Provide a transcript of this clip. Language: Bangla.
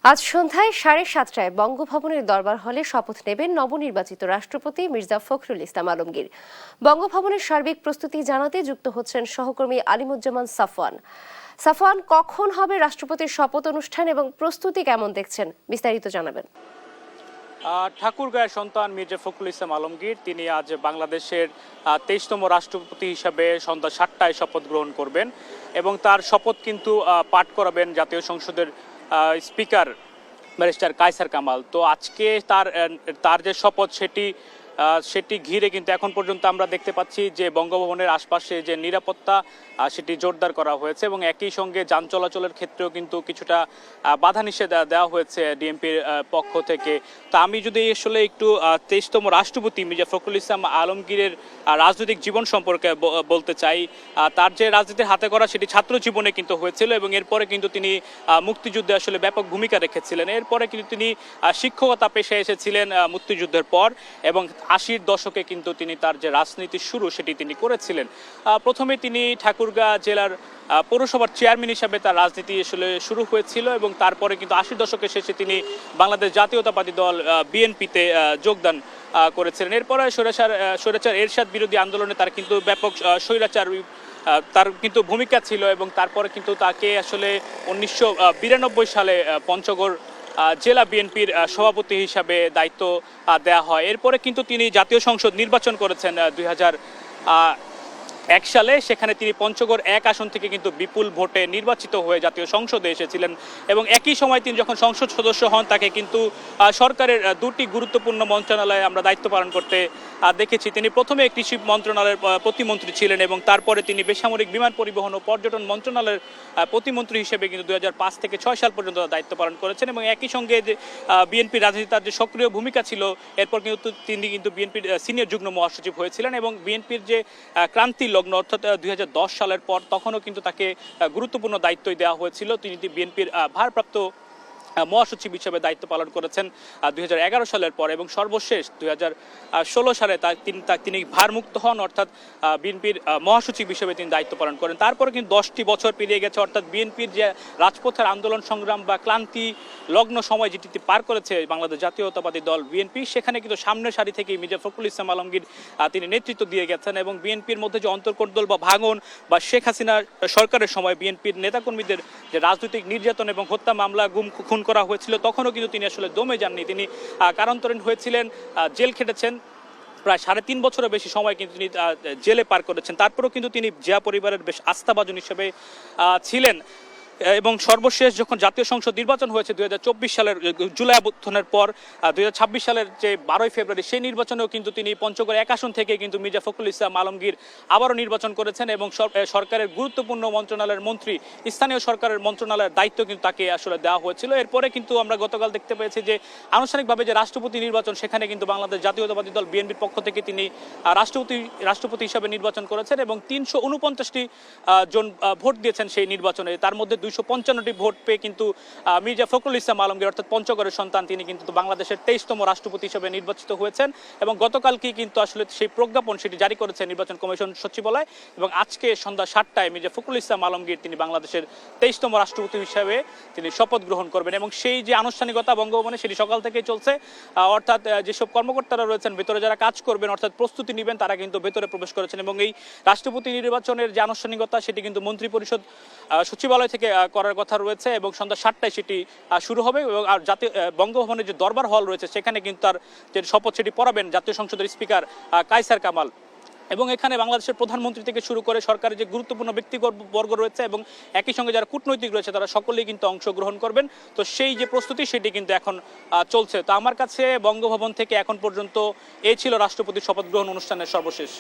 আজ সন্ধ্যায় 7:30টায় বঙ্গভবনের দরবার হলে শপথ নেবেন নবনির্বাচিত রাষ্ট্রপতি মির্জা ফখরুল ইসলাম আলমগীর। বঙ্গভবনের সার্বিক প্রস্তুতি জানাতে যুক্ত হচ্ছেন সহকর্মী আলিমুজ্জামান সাফওয়ান। সাফওয়ান, কখন হবে রাষ্ট্রপতির শপথ অনুষ্ঠান এবং প্রস্তুতি কেমন দেখছেন, বিস্তারিত জানাবেন। ঠাকুরগাঁয়ের সন্তান মির্জা ফখরুল ইসলাম আলমগীর তিনি আজ বাংলাদেশের 23তম রাষ্ট্রপতি হিসাবে সন্ধ্যা 7টায় শপথ গ্রহণ করবেন এবং তার শপথ কিন্তু পাঠ করাবেন জাতীয় সংসদের স্পিকার ব্যারিস্টার কায়সার কামাল। তো আজকে তার যে শপথ সেটি ঘিরে কিন্তু এখন পর্যন্ত আমরা দেখতে পাচ্ছি যে বঙ্গভবনের আশপাশে যে নিরাপত্তা সেটি জোরদার করা হয়েছে এবং একই সঙ্গে যান চলাচলের ক্ষেত্রেও কিন্তু কিছুটা বাধা নিষেধ দেওয়া হয়েছে ডিএমপির পক্ষ থেকে। তো আমি যদি আসলে একটু 23তম রাষ্ট্রপতি মির্জা ফখরুল ইসলাম আলমগীরের রাজনৈতিক জীবন সম্পর্কে বলতে চাই। তার যে রাজনীতির হাতে করা সেটি ছাত্র জীবনে কিন্তু হয়েছিল এবং এরপরে কিন্তু তিনি মুক্তিযুদ্ধে আসলে ব্যাপক ভূমিকা রেখেছিলেন। এরপরে কিন্তু তিনি শিক্ষকতা পেশায় এসেছিলেন মুক্তিযুদ্ধের পর এবং 80-র দশকে কিন্তু তিনি তার যে রাজনীতির শুরু সেটি তিনি করেছিলেন। প্রথমে তিনি ঠাকুরগাঁ জেলার পৌরসভার চেয়ারম্যান হিসাবে তার রাজনীতি আসলে শুরু হয়েছিল এবং তারপরে কিন্তু 80-র দশকের শেষে তিনি বাংলাদেশ জাতীয়তাবাদী দল বিএনপিতে যোগদান করেছিলেন। এরপরে স্বৈরাচার এরশাদ বিরোধী আন্দোলনে তার কিন্তু ব্যাপক তার কিন্তু ভূমিকা ছিল এবং তারপরে কিন্তু তাকে আসলে 1992 সালে পঞ্চগড় জেলা বিএনপির সভাপতি হিসাবে দায়িত্ব দেওয়া হয়। এরপরে কিন্তু তিনি জাতীয় সংসদ নির্বাচন করেছেন 2001 সালে। সেখানে তিনি পঞ্চগড় 1 আসন থেকে কিন্তু বিপুল ভোটে নির্বাচিত হয়ে জাতীয় সংসদে এসেছিলেন এবং একই সময় তিনি যখন সংসদ সদস্য হন তাকে কিন্তু সরকারের দুটি গুরুত্বপূর্ণ মন্ত্রণালয়ে আমরা দায়িত্ব পালন করতে দেখেছি। তিনি প্রথমে কৃষি মন্ত্রণালয়ের প্রতিমন্ত্রী ছিলেন এবং তারপরে তিনি বেসামরিক বিমান পরিবহন ও পর্যটন মন্ত্রণালয়ের প্রতিমন্ত্রী হিসেবে কিন্তু 2005 থেকে 6 সাল পর্যন্ত দায়িত্ব পালন করেছেন এবং একই সঙ্গে যে বিএনপির রাজনীতি তার যে সক্রিয় ভূমিকা ছিল এরপর কিন্তু তিনি কিন্তু বিএনপির সিনিয়র যুগ্ম মহাসচিব হয়েছিলেন এবং বিএনপির যে ক্রান্তি লগ্ন অর্থাৎ 2010 সালের পর তখনও কিন্তু তাকে গুরুত্বপূর্ণ দায়িত্বই দেওয়া হয়েছিল। তিনি বিএনপির ভারপ্রাপ্ত মহাসচিব হিসেবে দায়িত্ব পালন করেছেন 2011 সালের পর এবং সর্বশেষ 2016 সালে তিনি ভারমুক্ত হন অর্থাৎ বিএনপির মহাসচিব হিসেবে তিনি দায়িত্ব পালন করেন। তারপরে কিন্তু 10টি বছর পেরিয়ে গেছে অর্থাৎ বিএনপির যে রাজপথের আন্দোলন সংগ্রাম বা ক্লান্তি লগ্ন সময় যেটি পার করেছে বাংলাদেশ জাতীয়তাবাদী দল বিএনপি, সেখানে কিন্তু সামনের সারি থেকেই মির্জা ফখরুল ইসলাম আলমগীর তিনি নেতৃত্ব দিয়ে গেছেন এবং বিএনপির মধ্যে যে অন্তর্কোন্দল বা ভাঙন বা শেখ হাসিনা সরকারের সময় বিএনপির নেতাকর্মীদের যে রাজনৈতিক নির্যাতন এবং হত্যা মামলা খুন করা হয়েছিল তখনও কিন্তু তিনি আসলে দমে যাননি। তিনি কারান্তরীণ হয়েছিলেন, জেল খেটেছেন, প্রায় 3.5 বছরের বেশি সময় কিন্তু তিনি জেলে পার করেছেন। তারপরেও কিন্তু তিনি জিয়া পরিবারের বেশ আস্থাভাজন হিসেবে ছিলেন এবং সর্বশেষ যখন জাতীয় সংসদ নির্বাচন হয়েছে 2024 সালের জুলাই অভ্যুত্থানের পর 2026 সালের যে 12 ফেব্রুয়ারি সেই নির্বাচনেও কিন্তু তিনি পঞ্চগড় 1 আসন থেকে কিন্তু মির্জা ফখরুল ইসলাম আলমগীর আবারও নির্বাচন করেছেন এবং সরকারের গুরুত্বপূর্ণ মন্ত্রণালয়ের মন্ত্রী, স্থানীয় সরকারের মন্ত্রণালয়ের দায়িত্ব কিন্তু তাকে আসলে দেওয়া হয়েছিল। এরপরে কিন্তু আমরা গতকাল দেখতে পেয়েছি যে আনুষ্ঠানিকভাবে যে রাষ্ট্রপতি নির্বাচন সেখানে কিন্তু বাংলাদেশ জাতীয়তাবাদী দল বিএনপির পক্ষ থেকে তিনি রাষ্ট্রপতি হিসাবে নির্বাচন করেছেন এবং 349টি জন ভোট দিয়েছেন সেই নির্বাচনে। তার মধ্যে 255টি ভোট পেয়ে কিন্তু মির্জা ফখরুল ইসলাম আলমগীর অর্থাৎ পঞ্চগড়ের সন্তান তিনি কিন্তু বাংলাদেশের 23তম রাষ্ট্রপতি হিসেবে নির্বাচিত হয়েছেন এবং গতকালকেই কিন্তু আসলে সেই প্রজ্ঞাপন সেটি জারি করেছে নির্বাচন কমিশন সচিবালয় এবং আজকে সন্ধ্যা 7টায় মির্জা ফখরুল ইসলাম আলমগীর তিনি বাংলাদেশের 23তম রাষ্ট্রপতি হিসেবে তিনি শপথ গ্রহণ করবেন এবং সেই যে আনুষ্ঠানিকতা বঙ্গভবনে সেটি সকাল থেকেই চলছে। অর্থাৎ যেসব কর্মকর্তারা রয়েছেন ভেতরে যারা কাজ করবেন অর্থাৎ প্রস্তুতি নেবেন তারা কিন্তু ভেতরে প্রবেশ করেছেন এবং এই রাষ্ট্রপতি নির্বাচনের যে আনুষ্ঠানিকতা সেটি কিন্তু মন্ত্রিপরিষদ সচিবালয় থেকে করার কথা রয়েছে এবং সন্ধ্যা 7টায় সেটি শুরু হবে এবং আর জাতীয় বঙ্গভবনের যে দরবার হল রয়েছে সেখানে কিন্তু তার যে শপথ সেটি পড়াবেন জাতীয় সংসদের স্পিকার কায়সার কামাল এবং এখানে বাংলাদেশের প্রধানমন্ত্রী থেকে শুরু করে সরকারের যে গুরুত্বপূর্ণ ব্যক্তিবর্গ রয়েছে এবং একই সঙ্গে যারা কূটনৈতিক রয়েছে তারা সকলেই কিন্তু অংশগ্রহণ করবেন। তো সেই যে প্রস্তুতি সেটি কিন্তু এখন চলছে। তো আমার কাছে বঙ্গভবন থেকে এখন পর্যন্ত এই ছিল রাষ্ট্রপতির শপথ গ্রহণ অনুষ্ঠানের সর্বশেষ।